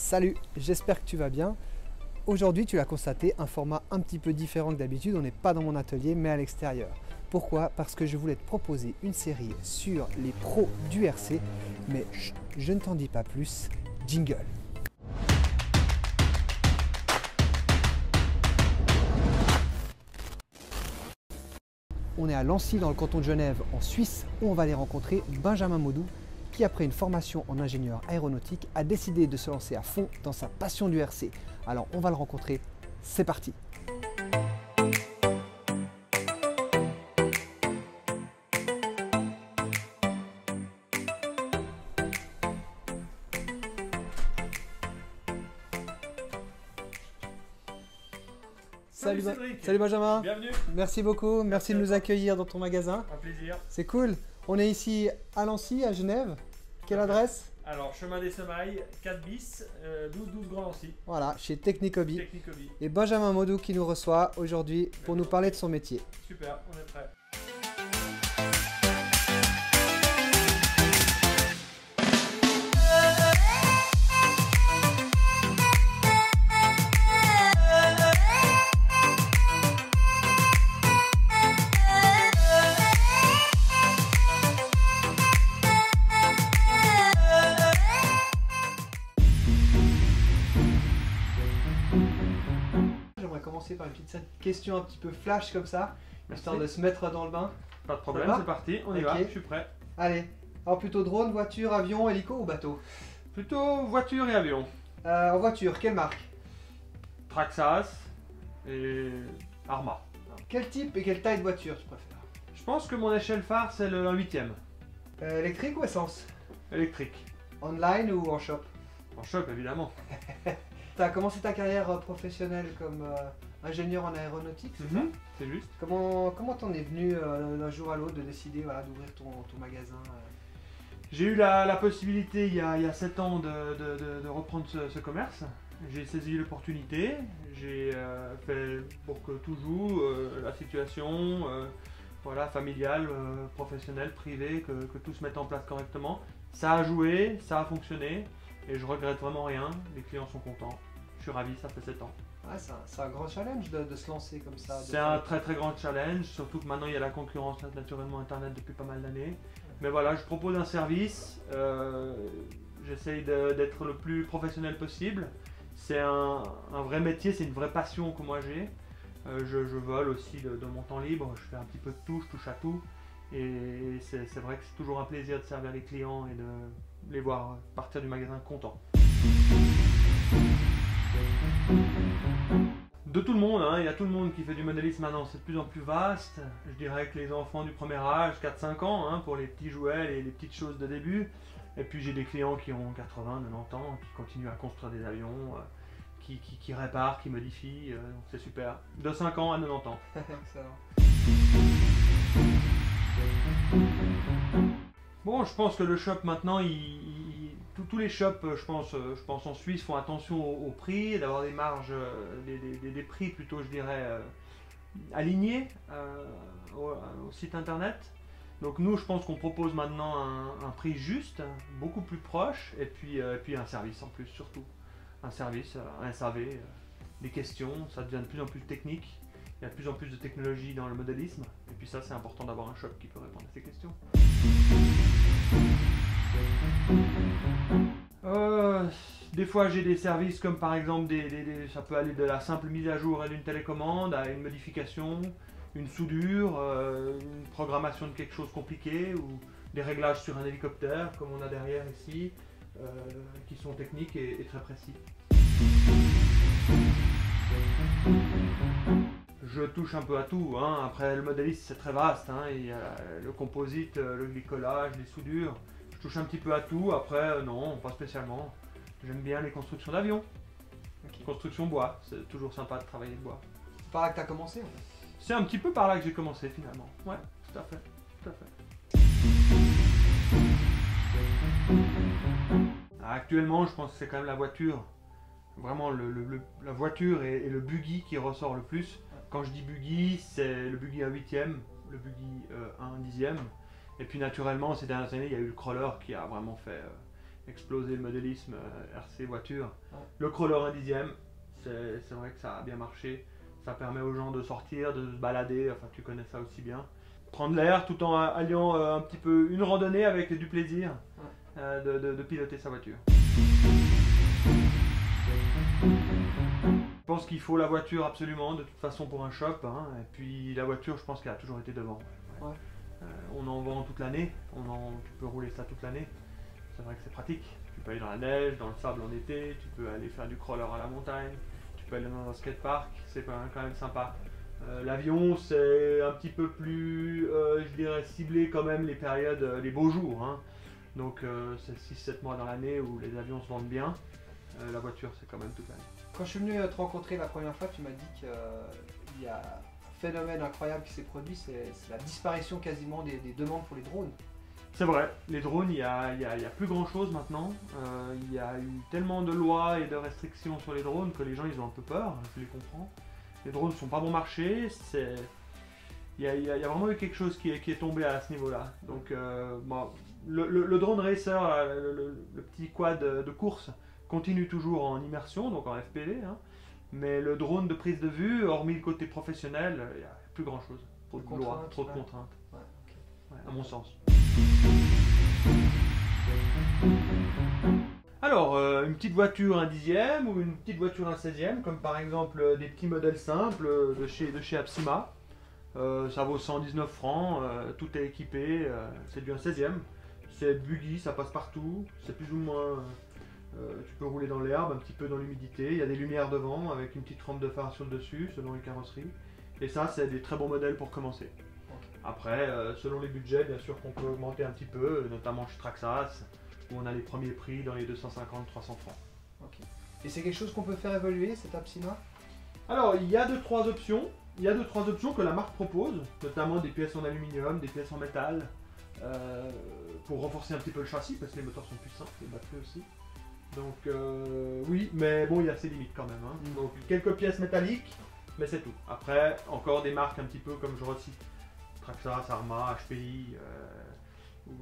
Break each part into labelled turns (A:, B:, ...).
A: Salut, j'espère que tu vas bien. Aujourd'hui, tu l'as constaté, un format un petit peu différent que d'habitude. On n'est pas dans mon atelier, mais à l'extérieur. Pourquoi? Parce que je voulais te proposer une série sur les pros du RC. Mais je ne t'en dis pas plus. Jingle. On est à Lancy, dans le canton de Genève, en Suisse, où on va aller rencontrer Benjamin Maudou, qui, après une formation en ingénieur aéronautique, a décidé de se lancer à fond dans sa passion du RC. Alors, on va le rencontrer. C'est parti!
B: Salut Cédric.
A: Salut Benjamin.
B: Bienvenue.
A: Merci beaucoup, merci de nous accueillir dans ton magasin.
B: Un plaisir.
A: C'est cool. On est ici à Lancy, à Genève. Quelle adresse?
B: Alors, chemin des Semailles, 4 bis, 12 Grand Lancy.
A: Voilà, chez Technic Hobby.
B: Technic Hobby.
A: Et Benjamin Maudou qui nous reçoit aujourd'hui pour nous parler de son métier.
B: Super, on est prêt.
A: J'aimerais commencer par une petite question un petit peu flash comme ça,
B: Merci.
A: histoire de se mettre dans le bain.
B: Pas de problème,
A: Ça va
B: c'est parti, on y
A: Ok.
B: va, je suis prêt.
A: Allez, alors plutôt drone, voiture, avion, hélico ou bateau?
B: Plutôt voiture et avion.
A: En voiture, quelle marque?
B: Traxas et Arma.
A: Quel type et quelle taille de voiture tu préfères?
B: Je pense que mon échelle phare, c'est le 1/8e.
A: Électrique ou essence?
B: Électrique.
A: Online ou en shop?
B: En shop, évidemment.
A: Tu as commencé ta carrière professionnelle comme ingénieur en aéronautique, c'est ça?
B: C'est juste.
A: Comment t'en es venu d'un jour à l'autre de décider d'ouvrir ton magasin
B: J'ai eu la possibilité il y a 7 ans de reprendre ce commerce. J'ai saisi l'opportunité, j'ai fait pour que tout joue, la situation voilà, familiale, professionnelle, privée, que tout se mette en place correctement. Ça a joué, ça a fonctionné et je regrette vraiment rien, les clients sont contents. Je suis ravi, ça fait 7 ans.
A: C'est un grand challenge de se lancer comme ça.
B: C'est un très très grand challenge, surtout que maintenant il y a la concurrence naturellement internet depuis pas mal d'années. Mais voilà, je propose un service, j'essaye d'être le plus professionnel possible. C'est un vrai métier, c'est une vraie passion que moi j'ai. Je vole aussi de mon temps libre, je fais un petit peu de tout, je touche à tout. Et c'est vrai que c'est toujours un plaisir de servir les clients et de les voir partir du magasin contents. De tout le monde, hein. Il y a tout le monde qui fait du modélisme maintenant, c'est de plus en plus vaste. Je dirais que les enfants du premier âge, 4-5 ans, hein, pour les petits jouets et les petites choses de début. Et puis j'ai des clients qui ont 80, 90 ans, qui continuent à construire des avions, qui réparent, qui modifient, c'est super. De 5 ans à 90 ans.
A: Excellent.
B: Bon, je pense que le shop maintenant, tous les shops, je pense en Suisse, font attention au prix, d'avoir des marges, des prix plutôt, je dirais, alignés au site internet. Donc nous, je pense qu'on propose maintenant un prix juste, beaucoup plus proche, et puis un service en plus, surtout. Un service, un SAV, des questions, ça devient de plus en plus technique. Il y a de plus en plus de technologie dans le modélisme, et puis ça, c'est important d'avoir un shop qui peut répondre à ces questions. Des fois j'ai des services comme par exemple ça peut aller de la simple mise à jour d'une télécommande à une modification, une soudure, une programmation de quelque chose compliqué ou des réglages sur un hélicoptère comme on a derrière ici qui sont techniques et très précis. Je touche un peu à tout, hein. Après le modélisme c'est très vaste, hein. Il y a le composite, le bricolage, les soudures. Je touche un petit peu à tout, après non, pas spécialement. J'aime bien les constructions d'avions.
A: Okay.
B: Construction bois, c'est toujours sympa de travailler le bois.
A: C'est par là que tu as commencé en fait.
B: C'est un petit peu par là que j'ai commencé finalement. Ouais, tout à fait, tout à fait. Actuellement, je pense que c'est quand même la voiture. Vraiment la voiture et le buggy qui ressort le plus. Quand je dis buggy, c'est le buggy 1/8e, le buggy 1/10e. Et puis naturellement, ces dernières années, il y a eu le crawler qui a vraiment fait explosé le modélisme RC voiture.
A: Ouais.
B: Le crawler 1/10, c'est vrai que ça a bien marché. Ça permet aux gens de sortir, de se balader, enfin tu connais ça aussi bien. Prendre l'air tout en alliant un petit peu une randonnée avec du plaisir de piloter sa voiture. Je pense qu'il faut la voiture absolument, de toute façon pour un shop. Hein. Et puis la voiture, je pense qu'elle a toujours été devant.
A: Ouais.
B: On en vend toute l'année, tu peux rouler ça toute l'année. C'est vrai que c'est pratique. Tu peux aller dans la neige, dans le sable en été, tu peux aller faire du crawler à la montagne, tu peux aller dans un skatepark, c'est quand même sympa. L'avion, c'est un petit peu plus, je dirais, ciblé quand même les périodes, les beaux jours. Hein. Donc c'est 6-7 mois dans l'année où les avions se vendent bien. La voiture, c'est quand même toute l'année.
A: Quand je suis venu te rencontrer la première fois, tu m'as dit qu'il y a un phénomène incroyable qui s'est produit, c'est la disparition quasiment des demandes pour les drones.
B: C'est vrai, les drones, il y a plus grand chose maintenant. Il y a eu tellement de lois et de restrictions sur les drones que les gens ils ont un peu peur, je les comprends. Les drones ne sont pas bon marché, il y a vraiment eu quelque chose qui est tombé à ce niveau-là. Donc bon, le drone racer, le petit quad de course, continue toujours en immersion, donc en FPV. Hein. Mais le drone de prise de vue, hormis le côté professionnel, il n'y a plus grand chose. Trop de lois, trop de contraintes.
A: Ouais, okay.
B: Ouais, à mon sens. Alors, une petite voiture 1/10 ou une petite voiture 1/16, comme par exemple des petits modèles simples de chez Apsima. Ça vaut 119 francs, tout est équipé, c'est du 1/16. C'est buggy, ça passe partout, c'est plus ou moins... tu peux rouler dans l'herbe, un petit peu dans l'humidité, il y a des lumières devant avec une petite rampe de phare sur le dessus, selon les carrosseries. Et ça, c'est des très bons modèles pour commencer. Après, selon les budgets, bien sûr qu'on peut augmenter un petit peu, notamment chez Traxxas, où on a les premiers prix dans les 250-300 francs.
A: Okay. Et c'est quelque chose qu'on peut faire évoluer, cet Apsima?
B: Alors, il y a 2-3 options. Il y a 2-3 options que la marque propose, notamment des pièces en aluminium, des pièces en métal, pour renforcer un petit peu le châssis, parce que les moteurs sont puissants, les batteries aussi. Donc, oui, mais bon, il y a ses limites quand même. Hein. Donc, quelques pièces métalliques, mais c'est tout. Après, encore des marques un petit peu comme je recite. Traxxas, Arma, HPI,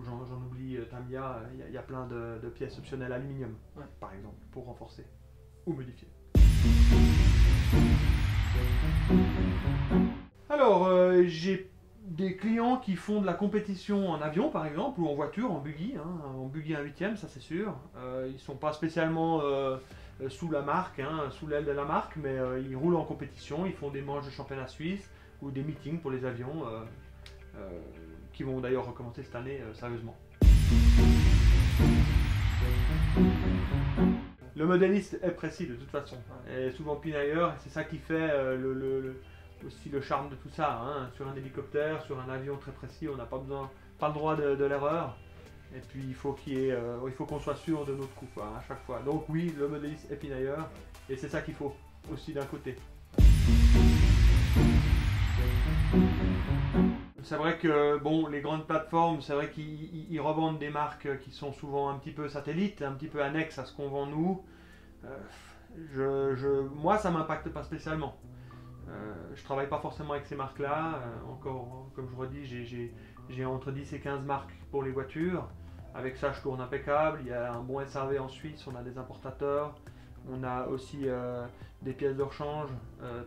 B: j'en oublie, Tamiya, il y a plein de pièces optionnelles aluminium, par exemple, pour renforcer ou modifier. Alors, j'ai des clients qui font de la compétition en avion, par exemple, ou en voiture, en buggy 1/8, ça c'est sûr. Ils ne sont pas spécialement sous la marque, hein, sous l'aile de la marque, mais ils roulent en compétition, ils font des manches de championnat suisse ou des meetings pour les avions. Qui vont d'ailleurs recommencer cette année sérieusement. Le modéliste est précis de toute façon, et souvent pinailleur, et c'est ça qui fait aussi le charme de tout ça. Hein. Sur un hélicoptère, sur un avion très précis, on n'a pas le droit de l'erreur, et puis il faut qu'on soit sûr de notre coup à chaque fois. Donc oui, le modéliste est pinailleur, et c'est ça qu'il faut aussi d'un côté. C'est vrai que bon, les grandes plateformes, c'est vrai qu'ils revendent des marques qui sont souvent un petit peu satellites, un petit peu annexes à ce qu'on vend nous. Moi, ça m'impacte pas spécialement. Je travaille pas forcément avec ces marques-là. Encore, comme je redis, j'ai entre 10 et 15 marques pour les voitures. Avec ça, je tourne impeccable. Il y a un bon SRV en Suisse, on a des importateurs. On a aussi des pièces de rechange,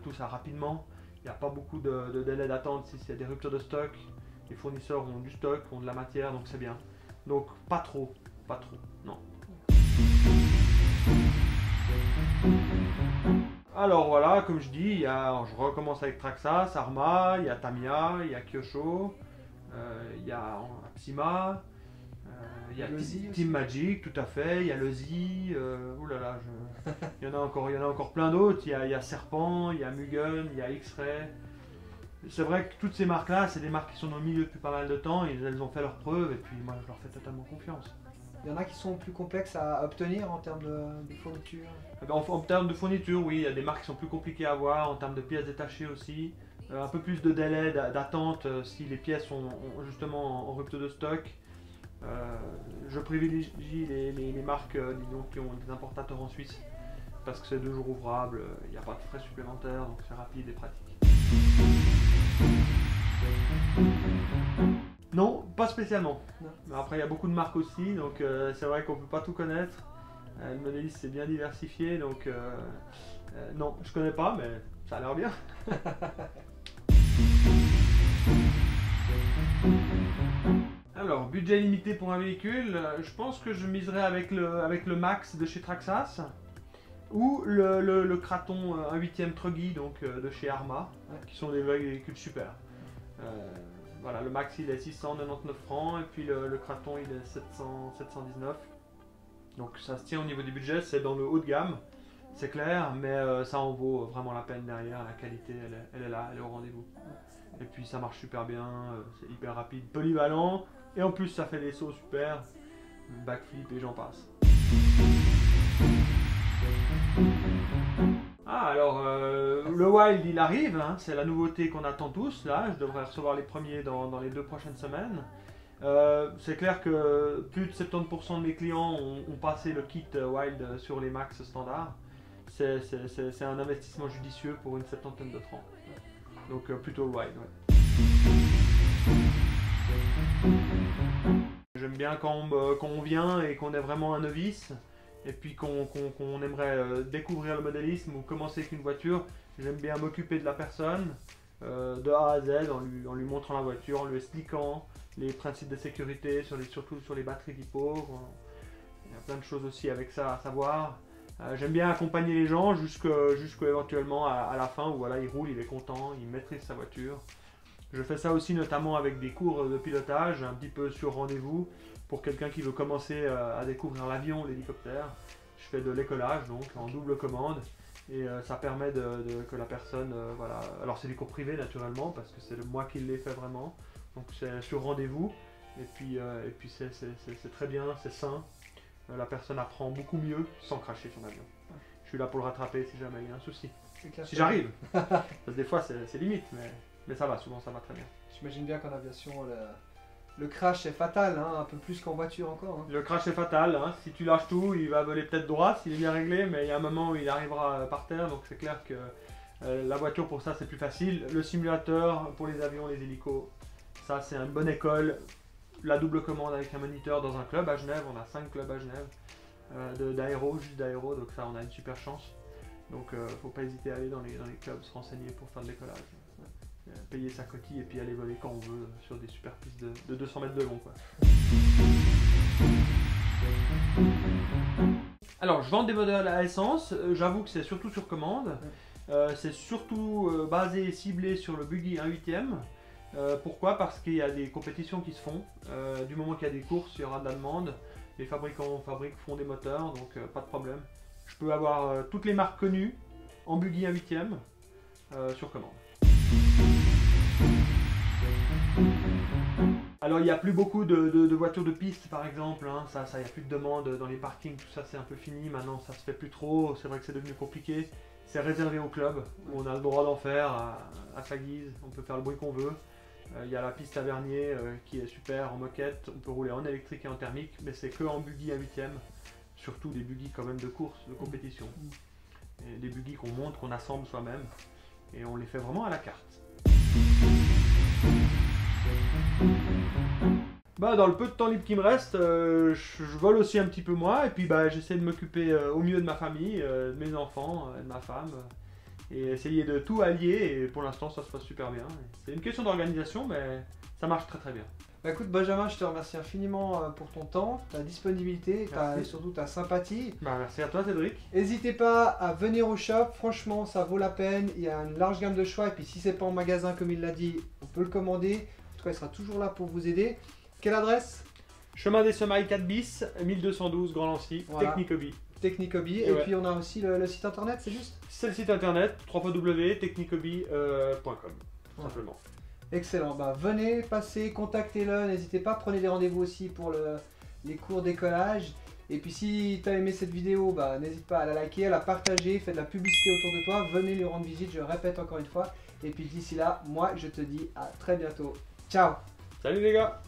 B: tout ça rapidement. Il n'y a pas beaucoup de délai d'attente s'il y a des ruptures de stock. Les fournisseurs ont du stock, ont de la matière, donc c'est bien. Donc pas trop, non. Alors voilà, comme je dis, je recommence avec Traxxas, Arma, il y a Tamiya, il y a Kyosho, il y a Apsima, il y a Team Magic, tout à fait, il y a le Z, oulala, il y en a encore plein d'autres, il y a Serpent, il y a Mugen, il y a X-Ray. C'est vrai que toutes ces marques-là, c'est des marques qui sont dans le milieu depuis pas mal de temps, et elles ont fait leurs preuves, et puis moi je leur fais totalement confiance.
A: Il y en a qui sont plus complexes à obtenir en termes de fourniture?
B: En termes de fourniture, oui, il y a des marques qui sont plus compliquées à avoir, en termes de pièces détachées aussi. Un peu plus de délai d'attente si les pièces sont justement en rupture de stock. Je privilégie les marques disons, qui ont des importateurs en Suisse parce que c'est 2 jours ouvrables, il n'y a pas de frais supplémentaires, donc c'est rapide et pratique. Non, Pas spécialement.
A: Non.
B: Mais après, il y a beaucoup de marques aussi, donc c'est vrai qu'on peut pas tout connaître. Le modéliste c'est bien diversifié, donc non, je connais pas, mais ça a l'air bien. Alors, budget limité pour un véhicule, je pense que je miserais avec le Max de chez Traxxas ou le Kraton 1/8 Truggy donc de chez Arma, qui sont des véhicules super. Voilà, le Max il est 699 francs et puis le Kraton il est 719. Donc ça se tient au niveau du budget, c'est dans le haut de gamme, c'est clair, mais ça en vaut vraiment la peine derrière, la qualité elle est là, elle est au rendez-vous. Et puis ça marche super bien, c'est hyper rapide, polyvalent, et en plus ça fait des sauts super, backflip et j'en passe. Ah alors, le Wild il arrive, hein, c'est la nouveauté qu'on attend tous, là, je devrais recevoir les premiers dans les 2 prochaines semaines. C'est clair que plus de 70% de mes clients ont passé le kit Wild sur les Max standards. C'est un investissement judicieux pour une 70aine de francs. Donc plutôt le Wild. Ouais. J'aime bien quand on vient et qu'on est vraiment un novice et puis qu'on aimerait découvrir le modélisme ou commencer avec une voiture. J'aime bien m'occuper de la personne de A à Z en lui montrant la voiture, en lui expliquant les principes de sécurité, surtout sur les batteries d'hypo. Il y a plein de choses aussi avec ça à savoir. J'aime bien accompagner les gens jusqu'éventuellement à la fin où voilà, il roule, il est content, il maîtrise sa voiture. Je fais ça aussi notamment avec des cours de pilotage, un petit peu sur rendez-vous, pour quelqu'un qui veut commencer à découvrir l'avion, l'hélicoptère. Je fais de l'écolage donc en double commande et ça permet que la personne, voilà. Alors c'est des cours privés naturellement parce que c'est moi qui l'ai fait vraiment. Donc c'est sur rendez-vous et puis c'est très bien, c'est sain. La personne apprend beaucoup mieux sans cracher son avion. Je suis là pour le rattraper si jamais il y a un souci. Si j'arrive. Parce que des fois c'est limite, mais ça va, souvent ça va très bien.
A: J'imagine bien qu'en aviation, le crash est fatal, hein, un peu plus qu'en voiture encore. Hein.
B: Le crash est fatal, hein. Si tu lâches tout, il va voler peut-être droit s'il est bien réglé, mais il y a un moment où il arrivera par terre, donc c'est clair que la voiture pour ça c'est plus facile. Le simulateur pour les avions, les hélicos, ça c'est une bonne école. La double commande avec un moniteur dans un club à Genève, on a 5 clubs à Genève d'aéro, juste d'aéro, donc ça on a une super chance. Donc faut pas hésiter à aller dans les clubs, se renseigner pour faire de l'écolage. Payer sa coquille et puis aller voler quand on veut sur des super pistes de 200 mètres de long. Quoi. Alors je vends des modèles à essence, j'avoue que c'est surtout sur commande. C'est surtout basé et ciblé sur le buggy 1/8. Pourquoi? Parce qu'il y a des compétitions qui se font. Du moment qu'il y a des courses, il y aura de la demande. Les fabricants font des moteurs, donc pas de problème. Je peux avoir toutes les marques connues en buggy 1/8 sur commande. Alors il n'y a plus beaucoup de voitures de piste par exemple, hein. Ça il n'y a plus de demande dans les parkings, tout ça c'est un peu fini, maintenant ça se fait plus trop, c'est vrai que c'est devenu compliqué. C'est réservé au club, où on a le droit d'en faire à sa guise, on peut faire le bruit qu'on veut. Il y a la piste à Vernier qui est super en moquette, on peut rouler en électrique et en thermique, mais c'est que en buggy 1/8, surtout des buggy quand même de course, de compétition. Et des buggy qu'on monte, qu'on assemble soi-même, et on les fait vraiment à la carte. Bah, dans le peu de temps libre qui me reste, je vole aussi un petit peu moi, et puis bah, j'essaie de m'occuper au mieux de ma famille, de mes enfants, de ma femme, et essayer de tout allier, et pour l'instant ça se passe super bien. C'est une question d'organisation, mais ça marche très très bien.
A: Bah écoute Benjamin, je te remercie infiniment pour ton temps, ta disponibilité et surtout ta sympathie.
B: Bah, merci à toi Cédric.
A: N'hésitez pas à venir au shop, franchement ça vaut la peine, il y a une large gamme de choix, et puis si c'est pas en magasin comme il l'a dit, on peut le commander. En tout cas il sera toujours là pour vous aider. Quelle adresse?
B: Chemin des Semailles 4 bis, 1212 Grand Lancy, voilà. Technicobi.
A: Technicobi, et puis on a aussi le site internet, c'est juste?
B: C'est le site internet, www.technicobi.com, simplement.
A: Excellent, bah venez, passez, contactez-le, n'hésitez pas, prenez des rendez-vous aussi pour les cours d'écolage. Et puis si tu as aimé cette vidéo, bah n'hésite pas à la liker, à la partager, fais de la publicité autour de toi, venez lui rendre visite, je le répète encore une fois. Et puis d'ici là, moi je te dis à très bientôt. Ciao!
B: Salut les gars!